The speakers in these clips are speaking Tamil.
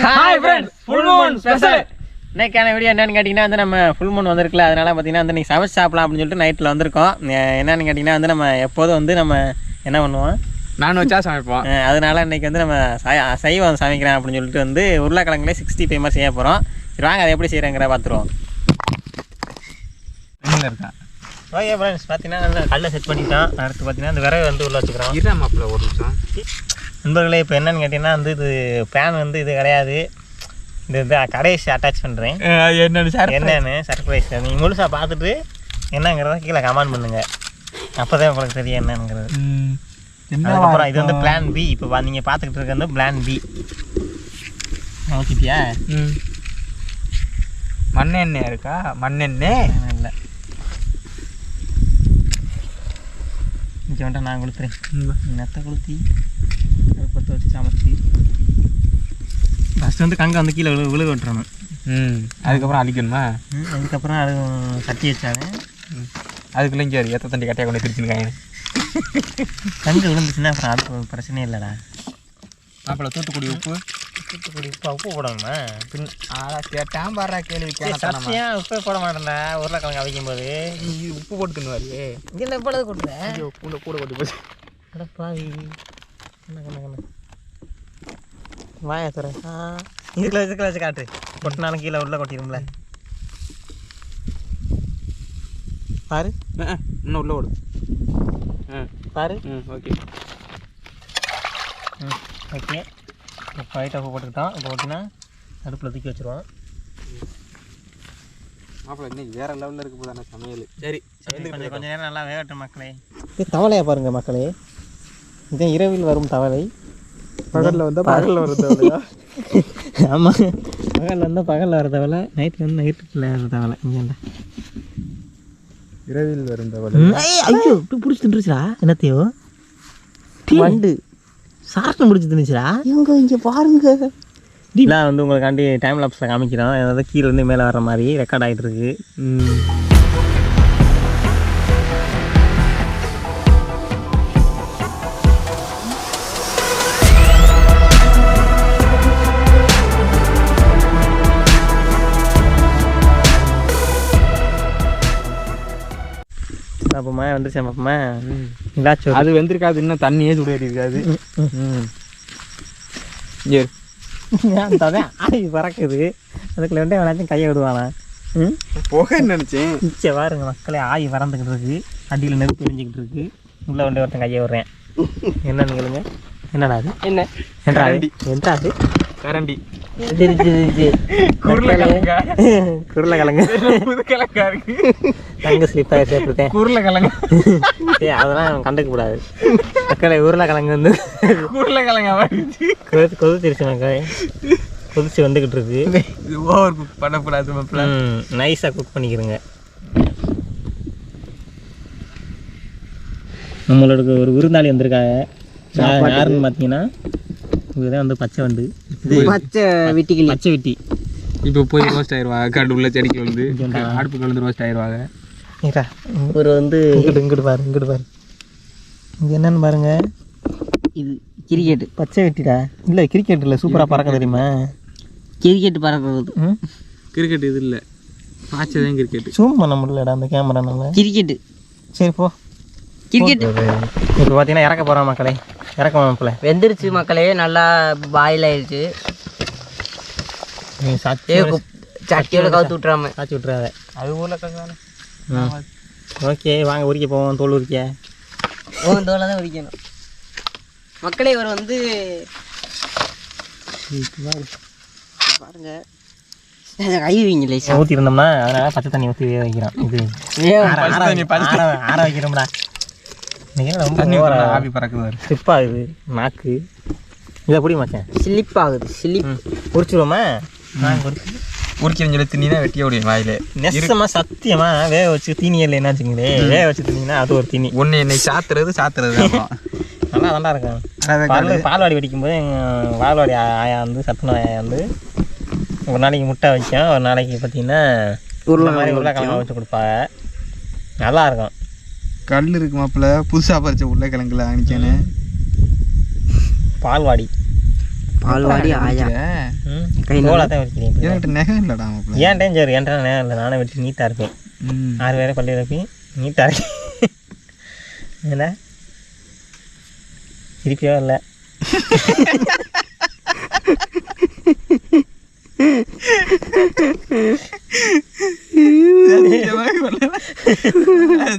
Hi friends, full Moon special. இன்னைக்கான வீடியோ என்னன்னு கேட்டிங்கன்னா வந்து நம்ம ஃபுல் மூன் வந்திருக்குல்ல, அதனால் பார்த்தீங்கன்னா வந்து நீங்கள் சமைச்சு சாப்பிடலாம் அப்படின்னு சொல்லிட்டு நைட்டில் வந்திருக்கோம். என்னன்னு கேட்டிங்கன்னா வந்து நம்ம எப்போதும் வந்து நம்ம என்ன பண்ணுவோம், நான் வச்சா சமைப்போம். அதனால இன்றைக்கி வந்து நம்ம சைவம் சமைக்கிறேன் அப்படின்னு சொல்லிட்டு வந்து உருளைக்கிழங்குலே 65 மாதிரி செய்ய போகிறோம். சரி வாங்க அதை எப்படி செய்கிறேங்கிற பார்த்துருவோம். இருக்கா ஓகே ஃப்ரெண்ட்ஸ், பார்த்தீங்கன்னா கல்லை செட் பண்ணிட்டோம். அடுத்து பார்த்தீங்கன்னா இந்த விறகு வந்து உள்ளே வச்சுக்கிறோம். இதான் மாப்பிள்ள ஒரு நிமிஷம் நண்பர்களே. இப்போ என்னென்னு கேட்டிங்கன்னா வந்து இது பேன் வந்து இது கிடையாது, இது கடைசி அட்டாச் பண்ணுறேன். என்னென்னு சர்ப்ரைஸ் நீங்கள் முழுசாக பார்த்துட்டு என்னங்கிறத கீழே கமெண்ட் பண்ணுங்கள். அப்போ தான் உங்களுக்கு தெரியும் என்னங்கிறது. அதுக்கப்புறம் இது வந்து பிளான் பி. இப்போ நீங்கள் பார்த்துக்கிட்டு இருக்கிறது வந்து பிளான் பி. ஓகேப்பியா? மண்ணெண்ணெய் இருக்கா? மண்ணெண்ணெய் இல்லை, இங்கே வந்துட்டு நான் கொடுத்துறேன். நெத்தை கொளுத்தி பற்ற வச்சு சமைச்சி ஃபஸ்ட்டு வந்து கங்கை வந்து கீழே விழுக விட்டுறணும். அதுக்கப்புறம் அழிக்கணுமா? அதுக்கப்புறம் அது கட்டி வச்சாங்க. அதுக்குள்ளே இங்கே எத்த தண்டி கட்டையாக கொண்டு திருச்சிருக்காங்க. கங்கு விழுந்துச்சுன்னா அப்புறம் அது பிரச்சனையே இல்லைடா. மாப்பிள்ள தூத்துக்குடி உப்பு உப்பு போடணுமா? கேட்டான் பாடுறா கேள்வி. சத்தியம் உப்பே போட மாட்டேன்டா உருளைக்கிழங்கு அவிக்கும் போது. உப்பு போட்டு தின்னுவாரு. இங்கே என்ன எப்பொழுது கொடுத்தேன் கூட கொட்டி போச்சு. அடப்பாவி என்ன வாயா துறை. இதுக்குள்ள வச்சு காட்டு. கொட்டினாலும் கீழே உள்ள கொட்டிடும்ல பாரு. இன்னும் உள்ள ஓடு பாரு. Okay okay. இப்போ ஹைட்டாக உப்பு போட்டுக்கிட்டோம். இப்போ ஓட்டினா அடுப்பில் தூக்கி வச்சுருவோம். மாப்பிள்ள இன்னைக்கு வேறு லெவலில் இருக்க போதானே சமையல். சரி கொஞ்சம் நேரம் நல்லா வேகட்டும் மக்களே. தவளையா பாருங்கள் மக்களே, இதே இரவில் வரும் தவளை. பகலில் வந்தால் பகலில் வரும் தவளையா? ஆமாம், பகலில் வந்தால் பகலில் வர தவளை, நைட்டில் வந்து நைட்டுக்குள்ள வர தவளை. இங்கே இரவில் வரும் தவளை. ஐயோ இப்படி பிடிச்சி தின்றுச்சுடா. என்னத்தையோ வண்டு சார்ட்டு பிடிச்சி தின்னுச்சுடா. இங்கே பாருங்க. இதெல்லாம் வந்து உங்களுக்காண்டி டைம் லாப்ஸில் காமிக்கிறோம். அதாவது கீழே வந்து மேலே வர மாதிரி ரெக்கார்ட் ஆகிட்டு இருக்கு. அப்பமா வந்துருச்சு. அப்பமா இல்லாச்சு அது வெந்திருக்காது, இன்னும் தண்ணியே சுடேறி இருக்காது. ஆய் பறக்குது. அதுக்குள்ள வந்து வேணாச்சும் கையை விடுவானா? போகன்னு நினச்சேன். இச்சை பாருங்க மக்களே, ஆய் பறந்துக்கிட்டு இருக்கு, அடியில் நெருப்பு எரிஞ்சிக்கிட்டு இருக்கு. உள்ள வந்து ஒருத்தன் கையை விடுறேன். என்னன்னு கேளுங்க. என்னடா அது? என்ன என்றாது? என்றாது கரண்டி உருளைக்கிழங்கு. புதுக்கிழங்கா இருக்கு. தங்க ஸ்லிப்பாக சேர்த்துட்டேன். உருளைக்கிழங்கு அதெல்லாம் கண்டுக்க கூடாது மக்களே. உருளைக்கிழங்கு வந்து உருளைக்கிழங்கா கொதிச்சிருச்சு மக்களே. கொதிச்சு வந்துக்கிட்டு இருக்கு. இது ஓவர் குக் பண்ணக்கூடாது மாப்பிள்ள. நைஸாக குக் பண்ணிக்கிறங்க. நம்மளோட ஒரு விருந்தாளி வந்திருக்காங்க. யாருன்னு பார்த்தீங்கன்னா இதுதான் வந்து பச்சை வண்டு. பச்சை வெட்டிக்கிளி. பச்சை வெட்டி இப்போ போய் ரோஸ்ட் ஆயிடுவாங்க. காடு உள்ள செடிக்கு வந்து அடுப்புக்கு வந்து ரோஸ்ட் ஆயிடுவாங்க. ஒரு வந்து இங்கிட்டு பாரு, இங்கிட்டு பாரு. இது என்னன்னு பாருங்க. இது கிரிக்கெட்டு. பச்சை வெட்டிடா. இல்லை கிரிக்கெட் இல்லை, சூப்பராக பறக்க தெரியுமா? கிரிக்கெட் பறக்கிறது. கிரிக்கெட் இது இல்லை, பாய்ச்சதான் கிரிக்கெட். ஜூம் பண்ண முடியலடா அந்த கேமரானால. கிரிக்கெட்டு. சரி போ. கிரிக்கெட் இப்போ பார்த்தீங்கன்னா இறக்க போகிறோம் மக்களே. இறக்க மாப்பிள்ள வெந்துருச்சு மக்களே, நல்லா பாயில் ஆயிடுச்சு. சட்டியோட கவுத்து விட்டுறாம காய்ச்சி விட்றாத. அது ஊரில் கங்கானே. ஓகே வாங்க உரிக்க போவோம். தோல் உரிக்க தோலை தான் உரிக்கணும் மக்களே. இவர் வந்து பாருங்க கைவிங்களே ஊற்றி இருந்தோம்னா அதனால பச்சை தண்ணி ஊற்றி வேக வைக்கிறோம். இது ஆற வைக்கிறோம்டா. ஆவி பறக்குது. ஸ்லிப் ஆகுது நாக்கு. இதை பிடி மச்சேன். ஸ்லிப் ஆகுது. ஸ்லிப் உரிச்சிடுவோமா? உரிக்கிறேன்னு சொல்லி தின்னா வெட்டிய முடியும் வாயில. நெசமாக சத்தியமாக வேக வச்சு தீனி இல்லை என்ன வச்சுங்களே. வேக வச்சு தின்னீங்கன்னா அது ஒரு தீனி. ஒன்று என்னை சாத்துறது நல்லா தாண்டா இருக்கும். பால்வாடி வெடிக்கும்போது எங்கள் பால்வாடி ஆயா வந்து சத்துண ஆயா வந்து ஒரு நாளைக்கு முட்டை வைக்கும், ஒரு நாளைக்கு பார்த்தீங்கன்னா உருளைக்கிழங்கு வச்சு கொடுப்பாங்க. நல்லாயிருக்கும். கல் இருக்கு மாப்பிள்ள, புதுசாக பறிச்ச உருளைக்கிழங்குல அன்னைக்கானே. பால்வாடி பால்வாடி ஆயா. தோலை தான் வெட்டிக்கிறேன். என்கிட்ட நகம் இல்லைடா மாப்பிள்ள. ஏன் டைம் சரி என்கிட்ட நேரம் இல்லை, நானே வெட்டி நீட்டாக இருப்பேன். 6 பேரை பள்ளியில் இருப்பேன், நீட்டாக இருக்கேன். ஏன்னா திருப்பியோ இல்லை.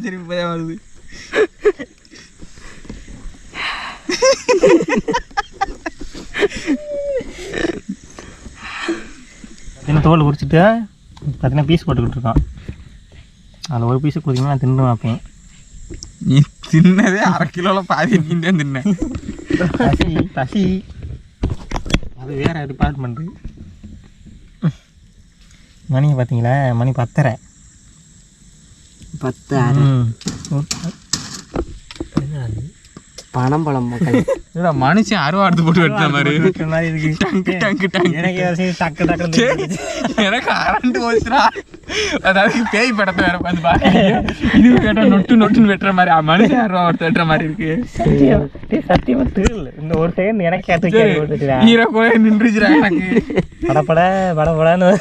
திருப்பி போய் வருது. பார்த்தீங்கன்னா தோல் உரிச்சிட்டு பார்த்தீங்கன்னா பீஸ் போட்டுக்கிட்டு இருக்கான். அதில் ஒரு பீஸு கொடுத்தீங்கன்னா நான் தின்னு வைப்பேன். நீ தின்னதே 1/2 கிலோவில் பாதி நீ தான் தின்ன. பசி பசி அது வேறு டிபார்ட்மெண்ட்டு. மணி பார்த்தீங்களா, மணி 10:30. 10 பனம்பழம் மக்கள். இல்லைடா மனுஷன் அருவா எடுத்து போட்டு வெட்டுற மாதிரி இருக்கு. டங்கு டங்கு டங்கு. எனக்கு டக்கு டக்கு எனக்கு அரண்டு போச்சுடா. அதாவது பேய் படத்தை வேற பார்த்து பாருங்க. இது கேட்டா நொட்டு நொட்டுன்னு வெட்டுற மாதிரி மனுஷன் அருவா எடுத்து வெட்டுற மாதிரி இருக்கு. சத்தியமா தெரியல. இந்த ஒரு செகண்ட் எனக்கு ஏற்றுக்கிறேன். ஹீரோ கூட நின்றுச்சுடா எனக்கு. படப்பட படப்படான்னு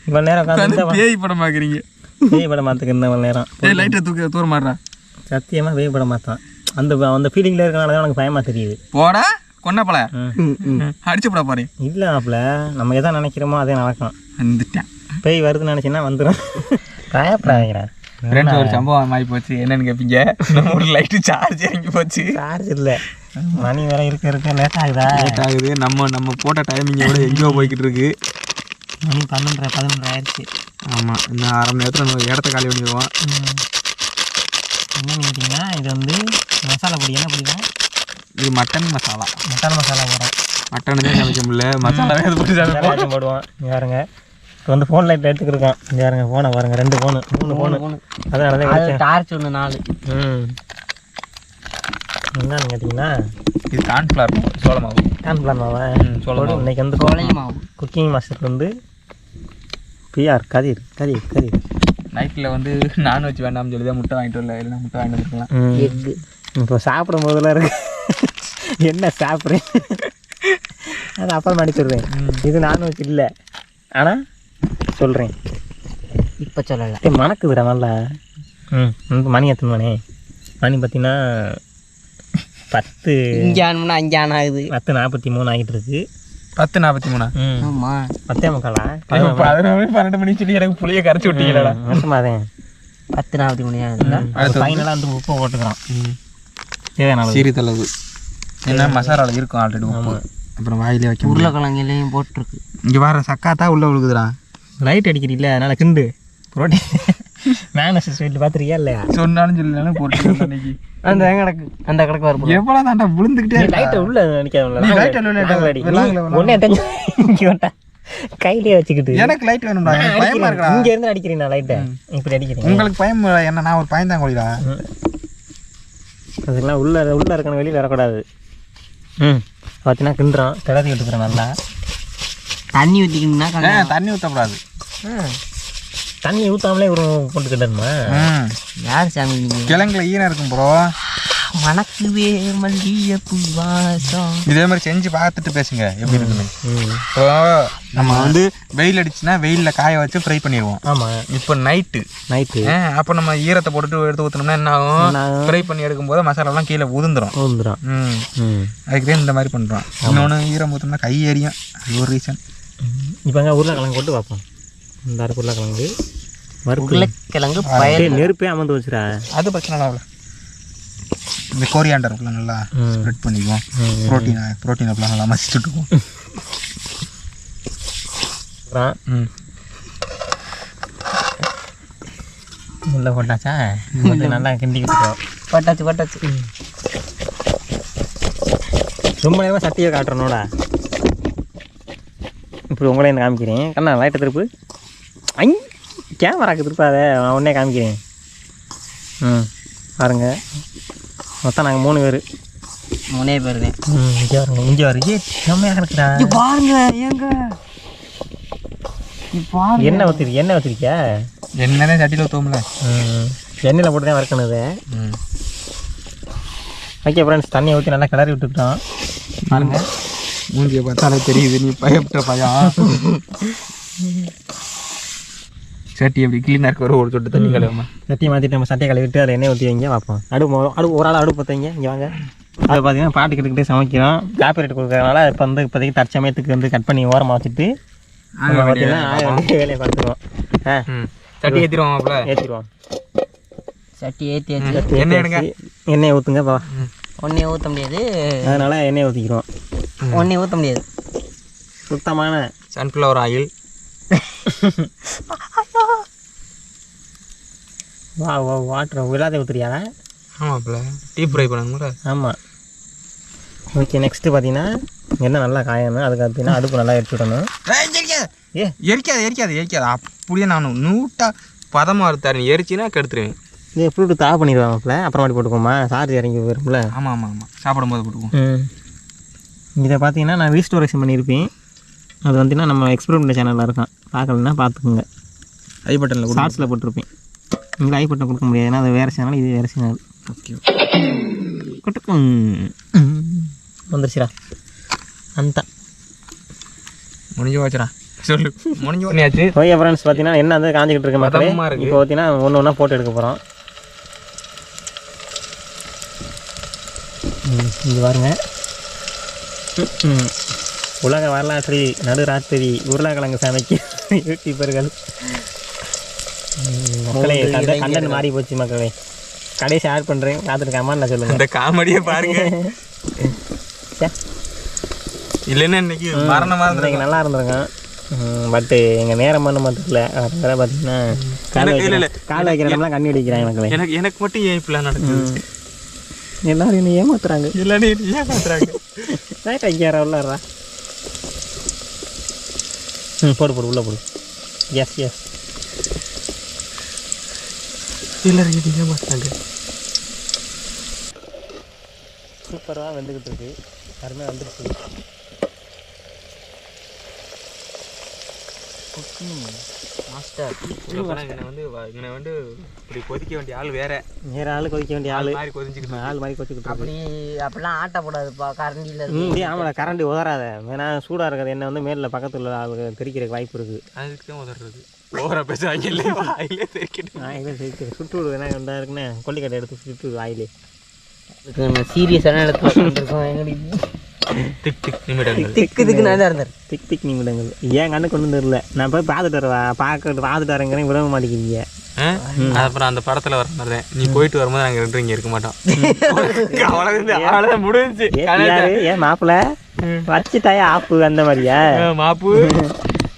இவ்வளோ நேரம் உட்காந்து பேய் படம் பார்க்குறீங்க. பேய் படம் பார்த்துக்கு இருந்த இவ்வளோ நேரம். லைட்டை தூக்க தூர மாட்டா. சத்தியமாக பேய் படம் பார்த்தான். அந்த அந்த ஃபீலிங்கில் இருக்கனால தான் எனக்கு பயமாக தெரியுது. போடா கொன்னப்பல அடிச்சு போட போறேன். இல்லை மாப்பிள்ள, நம்ம எதை நினைக்கிறோமோ அதே நடக்கும். வந்துட்டேன். பேய் வருதுன்னு நினச்சின்னா வந்துடும். பயப்படாதீங்கிறேன். ரெண்டு ஒரு சம்பவம் ஆகி போச்சு. என்னன்னு கேட்பீங்க, நம்ம ஒரு லைட்டு சார்ஜ் இறங்கி போச்சு. சார்ஜ் இல்லை, மணி வேற இருக்க லேட் ஆகுதா? லேட் ஆகுது. நம்ம போட்ட டைமிங்கோட எங்கேயோ போய்கிட்டு இருக்கு. மணி 11 ஆயிடுச்சு. ஆமாம், இன்னும் 1/2 மணி நேரத்தில் நம்ம இடத்த காலி பண்ணிடுவோம். என்னன்னு கேட்டிங்கன்னா, இது வந்து மசாலா பொடி. என்ன பொடி தான் இது? மட்டன் மசாலா. மட்டன் மசாலா போடுறோம். மட்டன் தான் சமைக்க முடியல, மசாலாவே அது போட்டு போடுவோம். இங்கே பாருங்க, இப்போ வந்து ஃபோன் லைட்டில் எடுத்துக்கிருக்கோம். இங்கே பாருங்க, ஃபோனை பாருங்க, 2 ஃபோனு 3 ஃபோனு. அதனால தான் டார்ச் 4. என்னன்னு கேட்டிங்கன்னா, இது கார்ன்ஃப்ளவர் சோள மாவு. கார்ன்ஃப்ளவர் மாவா? சோள மாவு. இன்னைக்கு வந்து கோலை மாவு. குக்கிங் மாஸ்டர் வந்து பிஆர் கதிர். நைட்டில் வந்து நான்வெஜ் வேண்டாம்னு சொல்லி தான் முட்டை வாங்கிட்டு வரல. இல்லைன்னா முட்டை வாங்கிட்டு வந்துருக்கலாம். எக்கு இப்போ சாப்பிடும் போதெல்லாம் இருக்கு. என்ன சாப்பிட்றேன் அது அப்புறம் அடிச்சுடுறேன். இது நான்வெஜ் இல்லை, ஆனால் சொல்கிறேன். இப்போ சொல்லலை. மணக்குதுடா நல்லா. மணி எத்தனை மணி? மணி பார்த்தீங்கன்னா 10 இங்கே ஆகணும்னா 5 ஆகுது. 10:43 ஆகிட்டு இருக்கு. 10:43. ஆமாம், 10:45. 12 மணி சொல்லி எனக்கு புளியை கரைச்சி விட்டீங்களா? வருஷமாதேன். 10:43 ஆகுதுல்ல. ஃபைனலாக வந்து உப்பு போட்டுக்கிறான். தேவையான சிறிதளவு. ஏன்னா மசாலாவில் இருக்கும் ஆல்ரெடி உப்பு. அப்புறம் வாயிலே வைக்க உருளைக்கிழங்குலையும் போட்டிருக்கு. இங்கே வர சக்காத்தா உள்ளே விழுகுதுடா. லைட் அடிக்கிறீல்ல, அதனால் கிண்டு புரோட்டீன் மேனஸ் ஸ்வீட் பார்த்துருக்கியா இல்லையா? சொன்னாலும் சொல்லலாம் போட்டு அன்னைக்கு அந்த கணக்கு அந்த கணக்கு வரும். எவ்வளோ தாண்டா விழுந்துக்கிட்டே லைட்டை உள்ள அடிக்காத கையிலே வச்சுக்கிட்டு. எனக்கு லைட் வேணும்டா, எனக்கு பயமா இருக்கா? இங்க இருந்து அடிக்கிறீங்க லைட்டை, இப்படி அடிக்கிறீங்க. உங்களுக்கு பயம் என்ன? நான் ஒரு பயம் தான் கோழிடா. அதுக்கெல்லாம் உள்ள இருக்கணும், வெளியில் வரக்கூடாது. பார்த்தீங்கன்னா கிண்டுறோம், கிளறி விட்டுக்கிறோம் நல்லா. தண்ணி ஊற்றிக்கணும்னா தண்ணி ஊற்றக்கூடாது. தண்ணி ஊற்றாமலே ஒரு போட்டு கிண்டணுமா? யார் சாமி நீங்கள்? கிழங்குல ஈரம் இருக்கும் ப்ரோ. மணக்குவே மல்லிகைப்பூ வாசம். இதே மாதிரி செஞ்சு பார்த்துட்டு பேசுங்க எப்படி இருக்குன்னு. இப்போ நம்ம வந்து வெயில் அடிச்சுன்னா வெயிலில் காய வச்சு ஃப்ரை பண்ணிடுவோம். ஆமாம். இப்போ நைட்டு அப்போ நம்ம ஈரத்தை போட்டுட்டு எடுத்து ஊற்றினோம்னா என்ன ஆகும்? ஃப்ரை பண்ணி எடுக்கும்போது மசாலாலாம் கீழே உதிர்ந்துடும். அதுக்கு இந்த மாதிரி பண்ணுறோம். இன்னொன்று ஈரம் ஊற்றினோம்னா கை எரியும். அது ஒரு ரீசன். இப்போங்க உருளைக்கிழங்கு போட்டு பார்ப்போம். இந்த உருளைக்கிழங்கு உருளைக்கிழங்கு நெருப்பே அமர்ந்து வச்சுரா. அது பிரச்சனை இல்லை. இந்த கோரியாண்டர் அப்படிலாம் நல்லா ஸ்ப்ரெட் பண்ணிக்குவோம். ப்ரோட்டீன் அப்படிலாம் நல்லா மசிச்சுட்டுக்குவோம். உள்ளே போட்டாச்சா? நல்லா கிண்டிக்கிட்டு பட்டாச்சு. ரொம்ப நேரமாக சட்டியை காட்டுறனோடா. இப்படி உங்களே காமிக்கிறேன். கண்ணா லைட்டை திருப்பு. கேமராக்கு திருப்பாத, நான் உடனே காமிக்கிறேன். பாருங்க, மொத்தம் நாங்கள் 3 பேர். 3 பேர் தான். இங்கே வருது. செம்மையாக இருக்குடா. பாருங்க, ஏங்க எண்ணெய் ஊற்றிருக்கியா? எண்ணெய் சட்டியில் ஊற்றுவோம்ல, எண்ணெயில் போட்டு தான் வறுக்கணுது. ஓகே ஃப்ரெண்ட்ஸ், தண்ணியை ஊற்றி நல்லா கிளறி விட்டுக்கிட்டோம். பாருங்க, மூஞ்சியை பார்த்தாலே தெரியுது நீ பயப்பட்ட பயம். சட்டி எப்படி க்ளீனாக இருக்க ஒரு சொட்டு தண்ணி கழுவாம சட்டியை மாற்றிட்டு நம்ம சட்டையை கழுவிட்டு அதில் எண்ணெய் ஊற்றி வைங்க பார்ப்போம். அடுப்பு ஒரு ஆள் அடுப்பு பற்றீங்க இங்கே வாங்க. அதை பார்த்தீங்கன்னா பாட்டு கிட்டக்கிட்டே சமைக்கிறோம். காப்பிரைட் கொடுக்குறதுனால இப்போ வந்து இப்போதைக்கு தற்சமயத்துக்கு வந்து கட் பண்ணி ஓரமாக வச்சுட்டு பார்த்தீங்கன்னா வந்து வேலையை பார்த்துருவோம். சட்டி ஏற்றிடுவோம். அப்போ ஏற்றிடுவோம். சட்டி ஏற்றி எண்ணெய் எடுங்க. எண்ணெயை ஊற்றுங்கப்பா. ஒன்றே ஊற்ற முடியாது, அதனால் எண்ணெயை ஊற்றிக்கிறோம். ஒன்றே ஊற்ற முடியாது. சுத்தமான சன்ஃப்ளவர் ஆயில். வாட்டர் விழாத ஊற்றுறியா? ஆமாம்ல டீப் ஃப்ரை பண்ணணுங்களா? ஆமாம். ஓகே, நெக்ஸ்ட்டு பார்த்தீங்கன்னா எண்ணெய் நல்லா காயணும். அதுக்கு பார்த்தீங்கன்னா அடுப்பு நல்லா எடுத்து விடணும். எரிக்காது அப்படியே நான் நூட்டாக பதமாக இருத்தாரு. எரிச்சின்னா கெடுத்துருவேன். இது ஃப்ரூட்டு தா பண்ணிடுவாங்கல்ல, அப்புறமாட்டி போட்டுக்கோமா, சார்ஜ் இறங்கி போயிரும்ல. ஆமாம் சாப்பிடும்போது போட்டுக்குவோம். இதை பார்த்தீங்கன்னா நான் ரீஸ்டோரேஷன் பண்ணியிருப்பேன். அது வந்துன்னா நம்ம எக்ஸ்பெரிமெண்ட் சேனலில் இருக்கான், பார்க்கலன்னா பார்த்துக்குங்க. ஐ பட்டனில் ஷார்ட்ஸில் போட்டிருப்பேன். இங்கே ஐ பட்டன் கொடுக்க முடியாது, ஏன்னா அது வேறு சேனல், இது வேறு சேனல். ஓகே கொட்டுக்கும் வந்துருச்சுடா. அந்த முடிஞ்சு போச்சுடா. சொல்லு முடிஞ்சு பண்ணியாச்சு. ஓகே ஃப்ரெண்ட்ஸ், பார்த்தீங்கன்னா என்ன வந்து காஞ்சிக்கிட்டு இருக்க மாதிரி இப்போ பார்த்தீங்கன்னா ஒன்று ஒன்றா போட்டு எடுக்க போகிறோம். இங்கே பாருங்க, உலக வரலாற்றில் நடுராத்திரி உருளைக்கிழங்கு சமைக்க யூடியூபர்கள். மக்களே கண்டென்ட் மாறி போச்சு மக்களே. கடைசி ஆட் பண்ணுறேன், பார்த்துருக்காமான்னு நான் சொல்லுங்கள். இந்த காமெடியை பாருங்க. இல்லைன்னா இன்னைக்கு மரணமாக இருந்திருக்கு. நல்லா இருந்திருக்கேன். பட்டு எங்கள் நேரம் பண்ண மாட்டேங்கல. வேறு பார்த்தீங்கன்னா காலை வைக்கிறதெல்லாம் கண்ணி அடிக்கிறாங்க மக்களே. எனக்கு மட்டும் ஏன் இப்படிலாம் நடக்குது? எல்லாரும் என்ன ஏமாத்துறாங்க. எல்லாரும் ஏமாத்துறாங்க. ரைட் ஐக்கியாரா உள்ளாரா. போடு உள்ளே போடு. எஸ் எல்லாரும் ஏமாத்துறாங்க. சூப்பராக வந்துக்கிட்டு இருக்கு. அருமையாக வந்துருச்சு. மாஸ்டர் இங்கே வந்து இப்படி கொதிக்க வேண்டிய ஆள் வேற ஆள் கொதிக்க வேண்டிய ஆள் மாதிரி கொதிச்சுக்கிட்டு ஆள் மாதிரி கொதிச்சுக்கிட்டு அப்படிலாம் ஆட்டக்கூடாதுப்பா, கரண்டியில். ஆமாம், கரண்டி உதறாத. ஏன்னா சூடாக இருக்கிறது என்ன வந்து மேலில் பக்கத்தில் உள்ள ஆளுக்கு தெரிக்கிறதுக்கு வாய்ப்பு இருக்குது. அதுக்கு தான் உதறது. ஓவரா பேச வாயிலே தெரிக்கிட்டு சுட்டு விடுது. என்ன கொண்டா இருக்குன்னு கொல்லிக்கட்டை எடுத்து சுட்டு வாயிலே. சீரியஸான இடத்துல திக் திக் நிமிடங்கள். ஏன் கண்ணு கொண்டு வந்துடல. நான் போய் பார்த்துட்டு வரேன், பார்த்துட்டு வரேங்கிறேன், விட மாட்டேங்கிறீங்க. அப்புறம் அந்த படத்துல வர மாதிரி நீ போயிட்டு வரும்போது நாங்கள் ரெண்டு இங்கே இருக்க மாட்டோம். அவ்வளோதான் முடிஞ்சு. ஏன் மாப்பிள்ள வச்சுட்டாயா ஆப்பு அந்த மாதிரியா? மாப்பு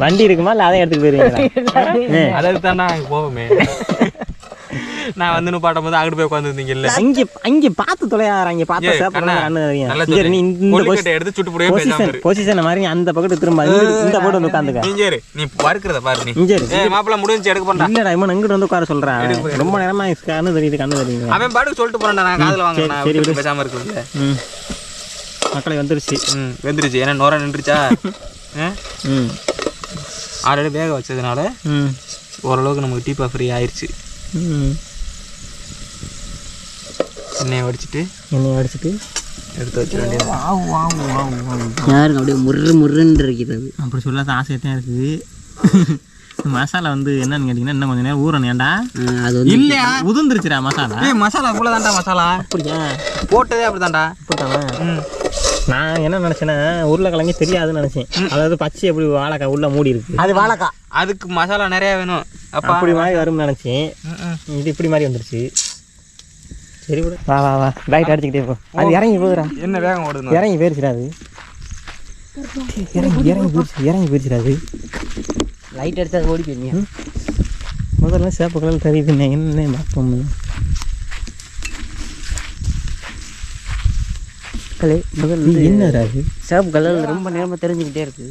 வண்டி இருக்குமா இல்லை அதை எடுத்துட்டு போயிருவீங்களா? அதுக்கு தானே நாங்கள் போவோமே. நான் வந்து பாட்டும் போது அங்கிட்டு போய் உட்காந்துருந்தீங்க இல்ல, அங்கே பார்த்து தொலையாங்க. பார்த்து எடுத்து சுட்டு போடுவே பொசிஷன் மாதிரி அந்த பக்கத்து திரும்ப இந்த போட்டு வந்து உட்காந்துக்க. நீ வறுக்கிறத பாரு. நீ மாப்பிள்ள முடிஞ்சு எடுக்க போறா. இல்லடா இவன் எங்கிட்ட வந்து உட்கார சொல்றேன். ரொம்ப நேரமா கண்ணு தெரியுது. அவன் பாட்டுக்கு சொல்லிட்டு போறான்டா. நான் காதுல வாங்க. சரி பேசாம இருக்குல்ல. மக்களை வந்துருச்சு. வந்துருச்சு. ஏன்னா நோரா நின்றுச்சா. ஆல்ரெடி வேக வச்சதுனால ஓரளவுக்கு நமக்கு டீப்பா ஃப்ரீ ஆயிடுச்சு. எண்ணெயை வடிச்சிட்டு எடுத்து வச்சிட வேண்டியது. யாருக்கு அப்படியே முருன்னு இருக்கிறது. அப்படி சொல்லாத ஆசையத்தான் இருக்குது. மசாலா வந்து என்னன்னு கேட்டிங்கன்னா இன்னும் கொஞ்சம் நேரம் ஊறணும். ஏன்டா அது இல்லையா உதிர்ந்துருச்சுடா மசாலா. மசாலா இவ்வளோதான்டா மசாலா. அப்படியா போட்டதே அப்படிதான்டா. அப்படித்தானே. நான் என்ன நினச்சேன்னா உருளைக்கிழங்கே தெரியாதுன்னு நினச்சேன். அதாவது பச்சை எப்படி வாழைக்காய் உள்ள மூடி இருக்கு. அது வாழைக்காய். அதுக்கு மசாலா நிறையா வேணும். அப்படி மாதிரி வரும்னு நினச்சேன். இது இப்படி மாதிரி வந்துருச்சு. சரி விட. வா லைட் அடிச்சுக்கிட்டே போ. அது இறங்கி போகுதுடா. என்ன வேகம் ஓடுது. இறங்கி போயிருச்சுடா. அது இறங்கி போயிருச்சுடா. அது லைட் அடிச்சா அது ஓடி போயிருந்தீங்க. முதல்ல சேப்பு கலர் தெரியுதுண்ணே. என்ன பார்ப்போம். என்னடா அது சேப்பு கலர் ரொம்ப நேரமாக தெரிஞ்சுக்கிட்டே இருக்கு.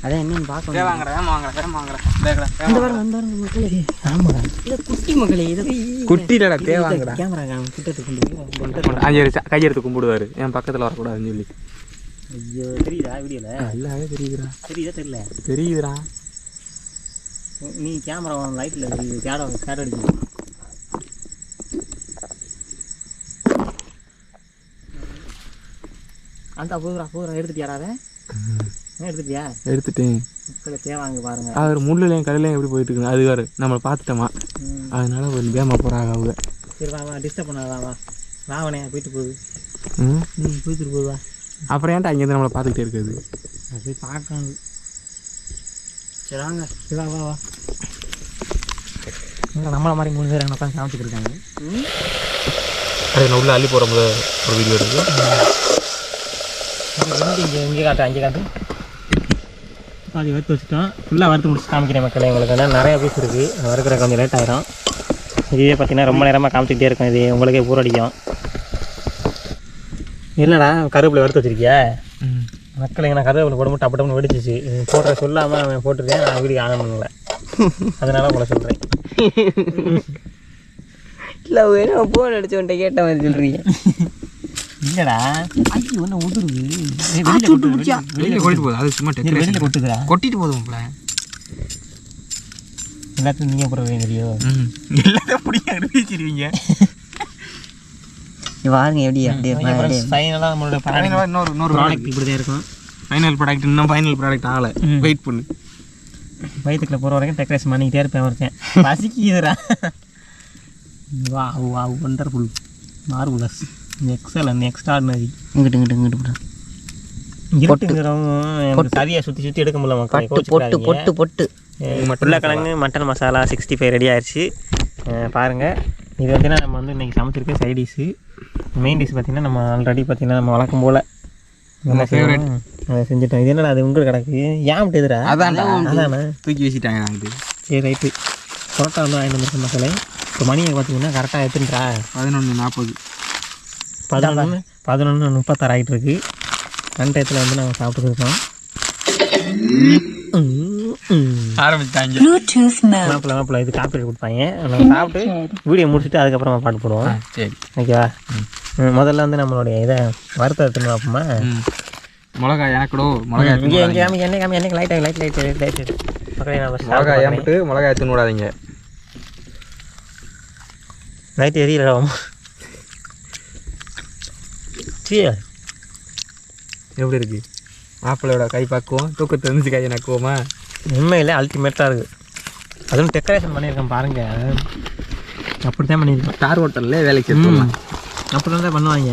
அதான் என்னன்னு பார்க்கணும். ஆமாடா இல்லை குட்டி மக்களே. இதை குட்டிலடா தேவாங்கடா. கேமரா கிட்ட கையெடுத்து கும்பிடுவாரு. என் பக்கத்தில் வரக்கூடாதுன்னு சொல்லி. ஐயோ தெரியுதா வீடியோல? எல்லாமே தெரியுதுடா. தெரியல தெரியுதுடா. நீ கேமரா லைட்டில் கேட் அடிச்சு. அந்த போதுரா எடுத்துட்டியாராவே? எடுத்துட்டியா? எடுத்துட்டேன். இப்போ தேவாங்க பாருங்க. அவர் முள்ளுலையும் கடையிலையும் எப்படி போயிட்டு இருக்குங்க அது வேறு நம்மளை பார்த்துட்டோமா, அதனால ஒரு வேமா போகிறாங்க அவங்க. சரி வா டிஸ்டர்ப் பண்ணாதா வா ராவணே போயிட்டு போகுது. போயிட்டு போகுதா? அப்புறம் ஏன்டா அங்கேருந்து நம்மளை பார்த்துக்கிட்டே இருக்குது? அது போய் பார்க்கணும். சரி வாங்க வா வா வா. நம்மளை மாதிரி 3 பேர் உட்காந்து சாப்பிட்டுட்டு இருக்காங்க. அது நான் உள்ள அள்ளி போகிற ஒரு வீடியோ இருக்குது. இங்கே காட்டு அங்கே காட்டு. பாதி வறுத்து வச்சுட்டோம். ஃபுல்லாக வறுத்து முடிச்சு காமிக்கிறேன் மக்களே. உங்களுக்கு வந்து நிறையா பீஸ் இருக்குது. வறுக்கிற கொஞ்சம் லேட் ஆகிடும். இதே பார்த்தீங்கன்னா ரொம்ப நேரமாக காமிச்சிக்கிட்டே இருக்கும். இது உங்களுக்கே பூர் அடிக்கும். இல்லைடா கருவேப்பிலை வறுத்து வச்சுருக்கியா? மக்கள் எங்கன்னா கருவேப்பிலை போடும்போது டப்பு டப்புன்னு வெடிச்சிச்சு. போடுற சொல்லாமல் அவன் போட்டுருக்கேன். நான் வீடியோ ஆன் பண்ணல, அதனால உங்களை சொல்கிறேன். இல்லை வேணும் ஃபோன் அடிச்சு உன்ட்ட கேட்ட மாதிரி சொல்கிறீங்க. இல்லைடா ஐயோ ஒன்று ஊதுருது. வெளியில் கொட்டிட்டு போகுது. அது சும்மா வெளியில் கொட்டுதுடா. கொட்டிட்டு போதும்ல. எல்லாத்தையும் நீங்கள் போடுறீங்க வீடியோ. எல்லாத்தையும் பிடிக்க அனுப்பிச்சிருவீங்க. வாருங்க எப்படி அப்படியே ஃபைனலாக நம்மளோட இன்னொரு ப்ராடக்ட் இப்படி தான் இருக்கும். ஃபைனல் ப்ராடக்ட் இன்னும் ஃபைனல் ப்ராடக்ட் ஆகலை. வெயிட் பண்ணு. வயிற்றுக்குள்ள போகிற வரைக்கும் டெக்கரேஷன் பண்ணிக்கிட்டே இருப்பேன். ஒருத்தன் பசிக்குதுடா. வா வா ஒண்டர்ஃபுல் மார்வலஸ் எக்ஸலன்ட் எக்ஸ்ட்ராடினரி. இங்கிட்டு இருட்டுங்கிறவங்க சரியாக சுற்றி எடுக்க முடியல மக்கள். பொட்டு பொட்டு பொட்டு உருளைக்கிழங்கு மட்டன் மசாலா 65 ரெடி ஆயிடுச்சு. பாருங்கள் இது பார்த்தீங்கன்னா நம்ம வந்து இன்றைக்கி சமைச்சிருக்க சைட் டிஷ்ஷு. மெயின் டிஷ் பார்த்திங்கன்னா நம்ம ஆல்ரெடி பார்த்திங்கன்னா நம்ம வழக்கம் போல் என்ன ஃபேவரட் அதை செஞ்சுட்டோம். இது என்னடா அது உங்களுக்கு கிடக்கு ஏன் அப்படி எதுரா? அதானே தூக்கி வச்சுட்டாங்க நாங்கள். சரி ரைட்டு. பரோட்டா வந்து வாங்கிட்டு வந்துருக்க மக்களே. இப்போ மணியை பார்த்தீங்கன்னா கரெக்டாக எத்துன்றா 11:40 11:36 ஆகிட்டு இருக்கு. கண்டயத்தில் வந்து நாங்கள் சாப்பிட்டு இருக்கோம். ஆரம்பிச்சிட்டாங்க. மாப்பிள்ள இது காப்பீடு கொடுப்பாங்க. நம்ம சாப்பிட்டு வீடியோ முடிச்சுட்டு அதுக்கப்புறமா பாட்டு போடுவோம். சரி ஓகேவா? முதல்ல வந்து நம்மளுடைய இதை வறுத்த எடுத்துன்னு பார்ப்போமா? மிளகா எனக்கூடோ மிளகா இங்கே எண்ணெய் லைட் மிளகா ஏம்பிட்டு மிளகா எடுத்துன்னு விடாதீங்க. லைட் எரியல. எப்படி இருக்கு ஆப்பிளோட கை பக்குவோம்? தூக்கத்தை இருந்துச்சு கையை நக்குவோமா? உண்மையிலே அல்டிமேட்டாக இருக்குது. அதுவும் டெக்கரேஷன் பண்ணியிருக்கேன் பாருங்கள். அப்படி தான் பண்ணியிருக்கேன். ஸ்டார் ஹோட்டலில் வேலைக்கு சேர்த்துலாம் அப்படி தான் பண்ணுவாங்க.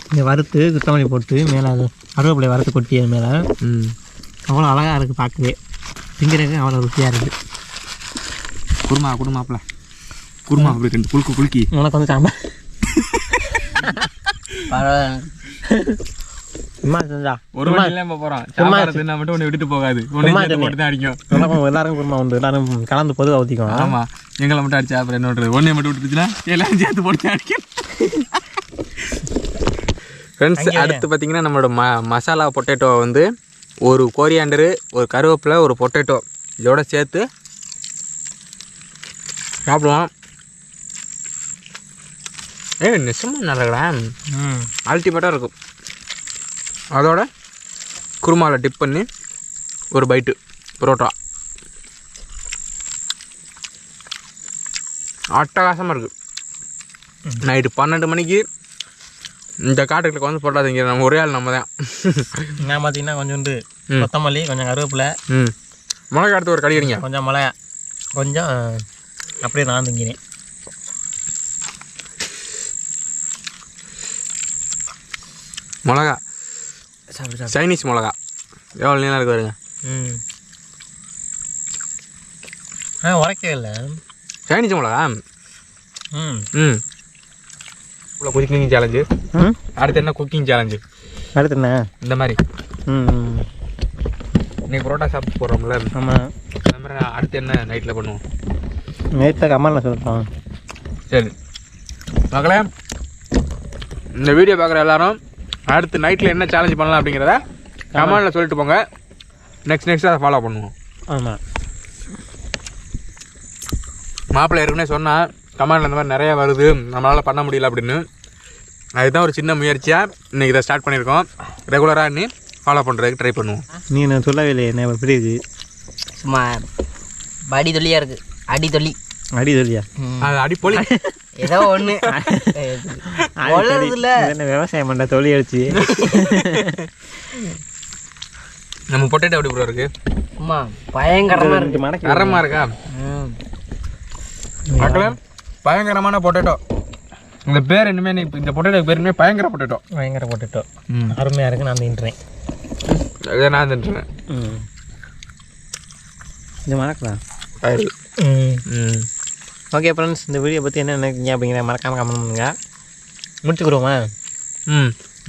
இங்கே வறுத்து குத்தமல்லி போட்டு மேலே அது கருவேப்பிலை வறுத்து கொட்டி அது மேலே அவ்வளோ அழகாக இருக்குது பார்க்கவே. திங்கிறதுக்கு அவ்வளோ ருசியாக இருக்குது. குருமாப்பில் குருமா அப்படி 2 குலுக்கி உனக்கு வந்து சாம்பார் சும்மா செஞ்சா ஒரு மணி இல்லாமல் போகிறோம். சாம்பார் தின்னா மட்டும் ஒன்று விட்டுட்டு போகாது. ஒன்று மட்டும் தான் அடிக்கும். எல்லாரும் குருமா உண்டு. எல்லாரும் கலந்து பொதுவாக ஊற்றிக்கும். ஆமாம் எங்களை மட்டும் அடிச்சா அப்புறம் என்ன ஒன்றே மட்டும் விட்டுருச்சுன்னா எல்லாரும் சேர்த்து போட்டு அடிக்கும். ஃப்ரெண்ட்ஸ் அடுத்து பார்த்தீங்கன்னா நம்மளோட மசாலா பொட்டேட்டோ வந்து ஒரு கோரியாண்டரு, ஒரு கருவேப்பிலை, ஒரு பொட்டேட்டோ இதோட சேர்த்து சாப்பிடுவோம். நிச்சயமாக நல்லடா அல்டிமேட்டாக இருக்கும். அதோட குருமாவில் டிப் பண்ணி ஒரு பைட்டு பரோட்டா அட்டகாசமாக இருக்குது. நைட்டு 12 மணிக்கு இந்த காட்டுக்கு வந்து போட்டாதீங்க. நம்ம ஒரே ஆள் நம்ம தான். நான் பார்த்தீங்கன்னா கொஞ்சோண்டு கொத்தமல்லி, கொஞ்சம் கருவேப்பிலை, மிளகா எடுத்து ஒரு கடிக்கிறீங்க. கொஞ்சம் மிளகா, கொஞ்சம் அப்படியே நான் திங்கிறேன். மிளகா சைனீஸ் மிளகா எவ்வளோ நீளம் இருக்கு பாருங்க. உரைக்கவே இல்லை சைனீஸ் மிளகா. இவ்வளோ குக்கிங் சேலஞ்சு. அடுத்து என்ன குக்கிங் சேலஞ்சு? அடுத்து என்ன இந்த மாதிரி இன்னைக்கு பரோட்டா சாப்பிட்டு போடுறோம்ல. ஆமாம். அந்த மாதிரி அடுத்து என்ன நைட்டில் பண்ணுவோம்? நேற்று கமலில் சொல்லிட்டோம். சரி மகளே, இந்த வீடியோ பார்க்குற எல்லாரும் அடுத்து நைட்டில் என்ன சேலஞ்ச் பண்ணலாம் அப்படிங்கிறத கமெண்டில் சொல்லிட்டு போங்க. நெக்ஸ்ட் அதை ஃபாலோ பண்ணுவோம். ஆமாம். மாப்பிள்ளை ஏற்கனவே சொன்னால் கமெண்டில் இந்த மாதிரி நிறையா வருது, நம்மளால் பண்ண முடியல அப்படின்னு. அதுதான் ஒரு சின்ன முயற்சியாக இன்றைக்கி இதை ஸ்டார்ட் பண்ணியிருக்கோம். ரெகுலராக இன்னி ஃபாலோ பண்ணுறதுக்கு ட்ரை பண்ணுவோம். நீ நான் சொல்லவே இல்லையே என்ன எப்படி இருக்குது? சும்மா அடி தொல்லியாக இருக்குது. அடி தொல்லி அடி தொல்லியா? அது அடி பொலி ஏதோ ஒன்று வளருதுல்ல. என்ன விவசாயம் பண்ணுற தொழில் அடிச்சு. நம்ம பொட்டேட்டோ எப்படி ப்ரோ இருக்கு? அம்மா பயங்கரமாக இருக்கு. தரமாக இருக்கா? பார்க்கலாம், பயங்கரமான பொட்டேட்டோ. இந்த பேர் இனிமே இந்த பொட்டேட்டோ பேர் இனிமே பயங்கர பொட்டேட்டோ. பயங்கர பொட்டேட்டோ அருமையாக இருக்குது. நான் தின்றேன். அதை நான் தின்றேன். இது மறக்கலாம். ஓகே ஃப்ரெண்ட்ஸ், இந்த வீடியோ பற்றி என்ன நினைக்கிறீங்க அப்படிங்கிற மறக்காமல் கமெண்ட் பண்ணுங்க. முடிச்சுக்கிறோமா?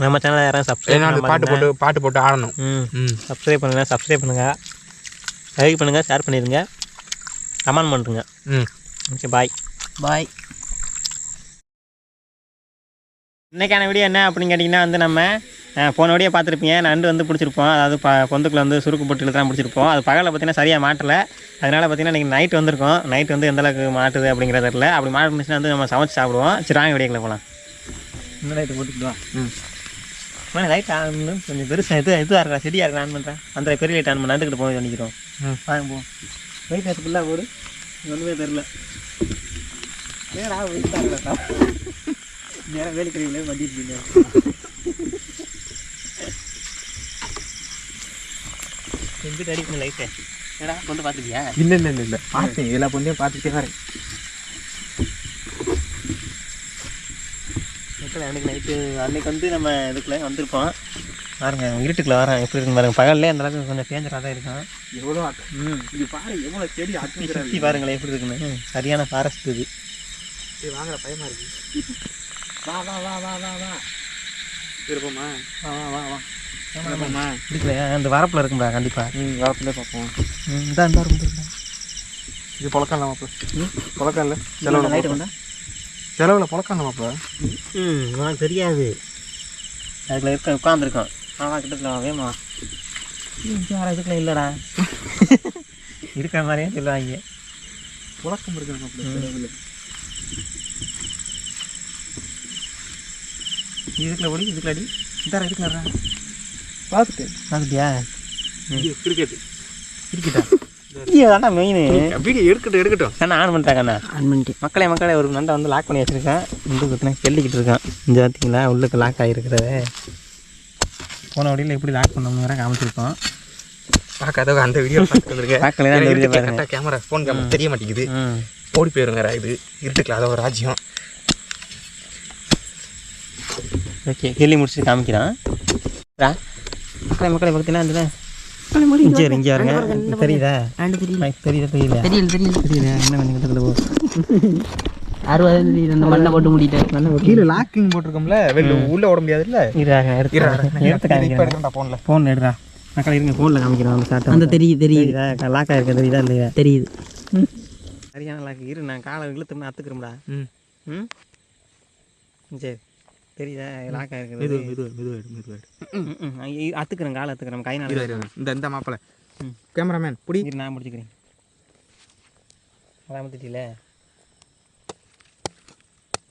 நம்ம சேனலில் யாரும் சப்ஸ்கிரைப் பாட்டு போட்டு ஆடணும். சப்ஸ்கிரைப் பண்ணுங்கள். சப்ஸ்கிரைப் பண்ணுங்கள், லைக் பண்ணுங்கள், ஷேர் பண்ணிடுங்க, கமெண்ட் பண்ணுறங்க. ஓகே, பாய் பாய். இன்றைக்கான வீடியோ என்ன அப்படின்னு கேட்டிங்கன்னா வந்து நம்ம போன வீடியோ பார்த்துருப்பீங்க. நண்டு வந்து பிடிச்சிருப்போம். அதாவது பொந்துக்குள்ள வந்து சுருக்கு போட்டு தான் பிடிச்சிருப்போம். அது பகலில் பார்த்தீங்கன்னா சரியாக மாட்டலை. அதனால் பார்த்தீங்கன்னா இன்றைக்கி நைட் வந்திருக்கோம். நைட் வந்து எந்தளவுக்கு மாட்டுது அப்படிங்கிறது தெரியல. அப்படி மாட்டுச்சுன்னா வந்து நம்ம சமைச்சு சாப்பிடுவோம். சரி, வாங்க வீடியோக்குள்ள போகலாம். இன்னும் லைட்டு போட்டுக்கிடுவோம். லைட் ஆன் கொஞ்சம் பெருசாக இதுவாக இருக்கா, செடியாக இருக்கா, ஆன் பண்ணுறேன். அந்த பெரிய லைட் ஆன் பண்ண நண்டுக்கிட்டு போய் பண்ணிக்கிறோம். வாங்க போவோம். வெயிட் அது ஃபுல்லாக போடு. ஒன்றுமே தெரில. ஏடா வெயிட்டாக இருக்கா, நேரம் வேலைக்கிறீங்களே மதிப்பீங்க. எங்கிட்ட அடிக்கணும் லைட்டை. ஏடா கொண்டு பார்த்துக்கியா? இல்லை பார்த்தேன். எல்லா பொண்ணையும் பார்த்துட்டே வரேன். அன்றைக்கி நைட்டு அன்றைக்கி வந்து நம்ம இதுக்குள்ளே வந்திருப்போம். பாருங்க, இருட்டுக்குள்ளே வரேன் எப்படி இருக்குன்னு பாருங்கள். பகல்லே அந்த அளவுக்கு கொஞ்சம் டேஞ்சராக தான் இருக்கும். எவ்வளோ இது பாரு, எவ்வளோ செடி சுற்றி பாருங்களேன் எப்படி இருக்குன்னு. சரியான ஃபாரஸ்ட் இது. வாங்குற பயமாக இருக்குது. வா வா வா வா வா வா இருப்போம்மா. வா வா வா வா இருப்போம்மா. இருக்குல்லையா, அந்த வரப்பில் இருக்குங்களா? கண்டிப்பாக வரப்புலேயே பார்ப்போம். இந்த இருக்கும். இது புழக்கம் இல்லாமப்போ புழக்கம் இல்லை. செலவில் நைட்டு வந்தா செலவில் புழக்கம் இல்லாமப்போ உனக்கு தெரியாது. அதுக்குள்ள இருக்க உட்காந்துருக்கோம். கிட்டத்தில் வேமா வேறு இதுக்குள்ள இல்லைடா இருக்கிற மாதிரியே சொல்லுவாங்க. புழக்கம் இருக்கிற இதுக்குள்ள ஓடி இதுக்குள்ள அடி இந்த இதுக்குள்ளா பார்த்துட்டியா? கிரிக்கெட் கிரிக்கெட்டா? தாண்டா மெயின். வீடியோ எடுக்கட்டும். கண்ணா ஆன் பண்ணிட்டாங்கண்ணா. ஆன் பண்ணிட்டு மக்களே ஒரு நண்டை வந்து லாக் பண்ணி வச்சுருக்கேன். வந்து பார்த்தீங்கன்னா கெல்லிக்கிட்டு இருக்கேன். இந்த பார்த்தீங்களா உள்ளுக்கு லாக் ஆகிருக்கிறத. போன வழியில் எப்படி லாக் பண்ணோம்னு வேறு காமிச்சிருக்கோம். பார்க்காத அந்த வீடியோ பார்க்கல. அந்த வீடியோ பாருங்க. கேமரா ஃபோன் கேமரா தெரிய மாட்டேங்குது. ஓடி போயிருங்க. இது இருட்டுக்கலாம். அதை ஒரு ராஜ்யம். ஓகே, கெல்லி முடிச்சுட்டு காமிக்கிறான். மக்களை பார்த்தீங்கன்னா இந்த இங்கே இருங்க. தெரியுதா? தெரியல. என்ன பண்ணிக்கிட்டு போ 60 அந்த மண்ணை போட்டு மூடிட்டேன். கீழே லாக்கிங் போட்டிருக்கோம்ல, உள்ளே ஓட முடியாதுல்ல. ஃபோன் எடுறா. மக்கள் இருங்க, ஃபோனில் காமிக்கிறோம். அந்த ஷார்ட் அந்த தெரியுது லாக் ஆகிருக்க தெரியுதா இல்லையா? தெரியுது. சரியான லாக். இரு, நான் காலை இழுத்தோம்னா அத்துக்கிறோம்டா. சரி, தெரியுதா? லாக் ஆகிருக்குது. அத்துக்கிறேன், காலை அத்துக்கிறேன். கை நாள் இந்த மாப்பிள்ள கேமராமேன் பிடி. நான் முடிச்சுக்கிறேன். அதான் முத்திட்டில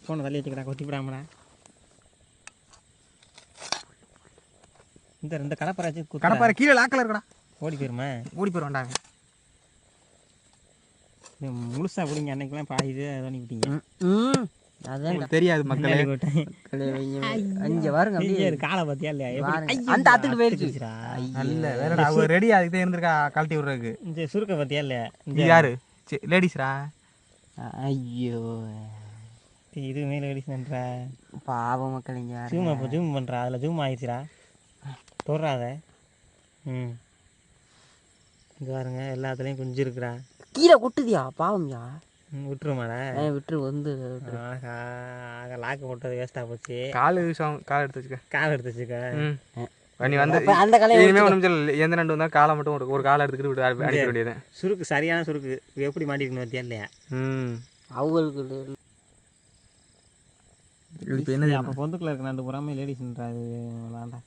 ஃபோனை தள்ளி வச்சுக்கிறா. கொத்தி விடாமடா. இந்த ரெண்டு கடப்பாரை கீழே லாக்கில் இருக்கடா. ஓடி போயிருமா? ஓடி போயிருவாண்டாங்க. முழுசாக பிடிங்க. அன்னைக்கெல்லாம் பாயுது அதோட விட்டீங்க. அதான் தெரியாது மக்களே. அஞ்சு வாருங்க. காலை பார்த்தியா இல்லையா? அந்த ஆத்துக்கு போயிருச்சு. நல்ல வேறடா, அவ ரெடி ஆகிட்டே இருந்திருக்கா கழட்டி விடுறதுக்கு. இந்த சுருக்க பார்த்தியா இல்லையா? யாரு லேடிஸ்ரா? ஐயோ, இதுவுமே லேடிஸ்ன்றா. பாவம் மக்கள். ஜூம் பண்ணுறா. அதில் ஜூம் ஆயிடுச்சுடா. தொடுறாத. இது பாருங்க, எல்லாத்துலேயும் குஞ்சு இருக்குடா. கீழே கொட்டுதியா? பாவம்யா. விட்டுருமாடா? விட்டுரு வந்து. ஆகா, லாக்கு போட்டது வேஸ்ட்டாக போச்சு. கால் எடுத்து வச்சுக்க. நீ வந்து அந்த காலையை இனிமேல் ஒன்றும் சொல்லல. எந்த நண்டு வந்தால் காலை மட்டும் ஒரு காலை எடுத்துக்கிட்டு அடிக்க வேண்டியது. சுருக்கு சரியான சுருக்கு. எப்படி மாட்டிருக்கணும் பார்த்தியா இல்லையா? அவங்களுக்கு இப்போ என்ன அப்போ பொந்துக்குள்ள இருக்க நண்டு புறாமே லேடிஸ்ன்றாது. வேண்டாம்.